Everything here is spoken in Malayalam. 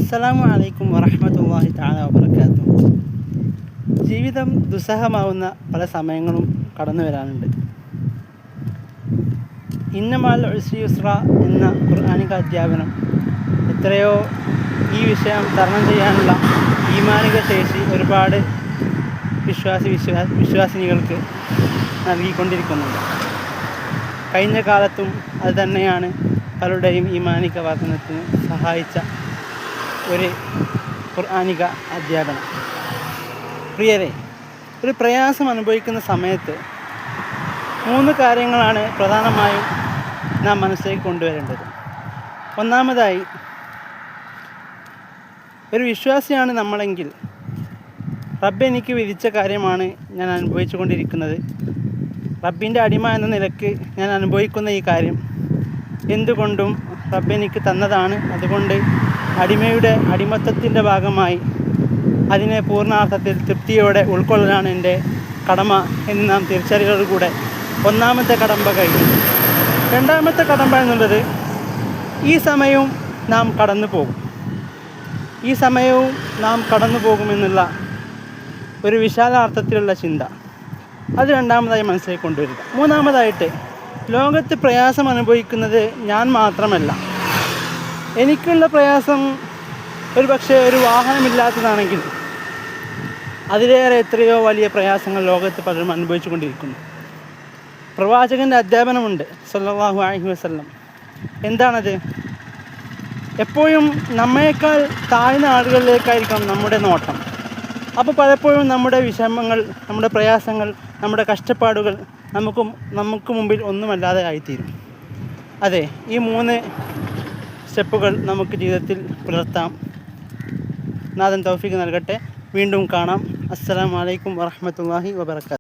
അസ്സലാമു അലൈക്കും വറഹ്മത്തുള്ളാഹി തആല വബറകാതുഹു. ജീവിതം ദുസ്സഹമാവുന്ന പല സമയങ്ങളും കടന്നു വരാനുണ്ട്. ഇന്നമൽ ഉസ്രി യുസ്ര എന്ന ഖുർആനിക അധ്യാപനം എത്രയോ ഈ വിഷയം തരണം ചെയ്യാനുള്ള ഈമാനിക ശേഷി ഒരുപാട് വിശ്വാസിനികൾക്ക് നൽകിക്കൊണ്ടിരിക്കുന്നുണ്ട്. കഴിഞ്ഞ കാലത്തും അത് തന്നെയാണ് പലരുടെയും ഈമാനിക വർധനത്തിന് സഹായിച്ച ഒരു ഖുർആനിക അധ്യാപനം. പ്രിയരെ, ഒരു പ്രയാസം അനുഭവിക്കുന്ന സമയത്ത് 3 കാര്യങ്ങളാണ് പ്രധാനമായും നാം മനസ്സിലേക്ക് കൊണ്ടുവരേണ്ടത്. ഒന്നാമതായി, ഒരു വിശ്വാസിയാണ് നമ്മളെങ്കിൽ റബ്ബ് എനിക്ക് വിധിച്ച കാര്യമാണ് ഞാൻ അനുഭവിച്ചു കൊണ്ടിരിക്കുന്നത്. റബ്ബിൻ്റെ അടിമ എന്ന നിലയ്ക്ക് ഞാൻ അനുഭവിക്കുന്ന ഈ കാര്യം എന്തുകൊണ്ടും റബ്ബ് എനിക്ക് തന്നതാണ്. അതുകൊണ്ട് അടിമത്തത്തിൻ്റെ ഭാഗമായി അതിനെ പൂർണ്ണാർത്ഥത്തിൽ തൃപ്തിയോടെ ഉൾക്കൊള്ളലാണ് എൻ്റെ കടമ എന്ന് നാം തിരിച്ചറിയോടുകൂടെ ഒന്നാമത്തെ കടമ്പ കഴിഞ്ഞു. രണ്ടാമത്തെ കടമ്പ എന്നുള്ളത് ഈ സമയവും നാം കടന്നു പോകുമെന്നുള്ള ഒരു വിശാലാർത്ഥത്തിലുള്ള ചിന്ത, അത് രണ്ടാമതായി മനസ്സിലേക്ക് കൊണ്ടുവരിക. മൂന്നാമതായിട്ട്, ലോകത്ത് പ്രയാസം അനുഭവിക്കുന്നത് ഞാൻ മാത്രമല്ല. എനിക്കുള്ള പ്രയാസം ഒരു വാഹനമില്ലാത്തതാണെങ്കിൽ അതിലേറെ എത്രയോ വലിയ പ്രയാസങ്ങൾ ലോകത്ത് പലരും അനുഭവിച്ചു കൊണ്ടിരിക്കുന്നു. പ്രവാചകൻ്റെ അധ്യാപനമുണ്ട് സല്ലല്ലാഹു അലൈഹി വസല്ലം. എന്താണത്? എപ്പോഴും നമ്മേക്കാൾ താഴ്ന്ന ആളുകളിലേക്കായിരിക്കണം നമ്മുടെ നോട്ടം. അപ്പോൾ പലപ്പോഴും നമ്മുടെ വിഷമങ്ങൾ, നമ്മുടെ പ്രയാസങ്ങൾ, നമ്മുടെ കഷ്ടപ്പാടുകൾ നമുക്ക് മുമ്പിൽ ഒന്നുമല്ലാതെ ആയിത്തീരും. അതെ, ഈ 3 സ്റ്റെപ്പുകൾ നമുക്ക് ജീവിതത്തിൽ പുലർത്താം. നാഥൻ തൗഫീഖ് നൽകട്ടെ. വീണ്ടും കാണാം. അസ്സലാമു അലൈക്കും വറഹ്മത്തുള്ളാഹി വബറകാതുഹു.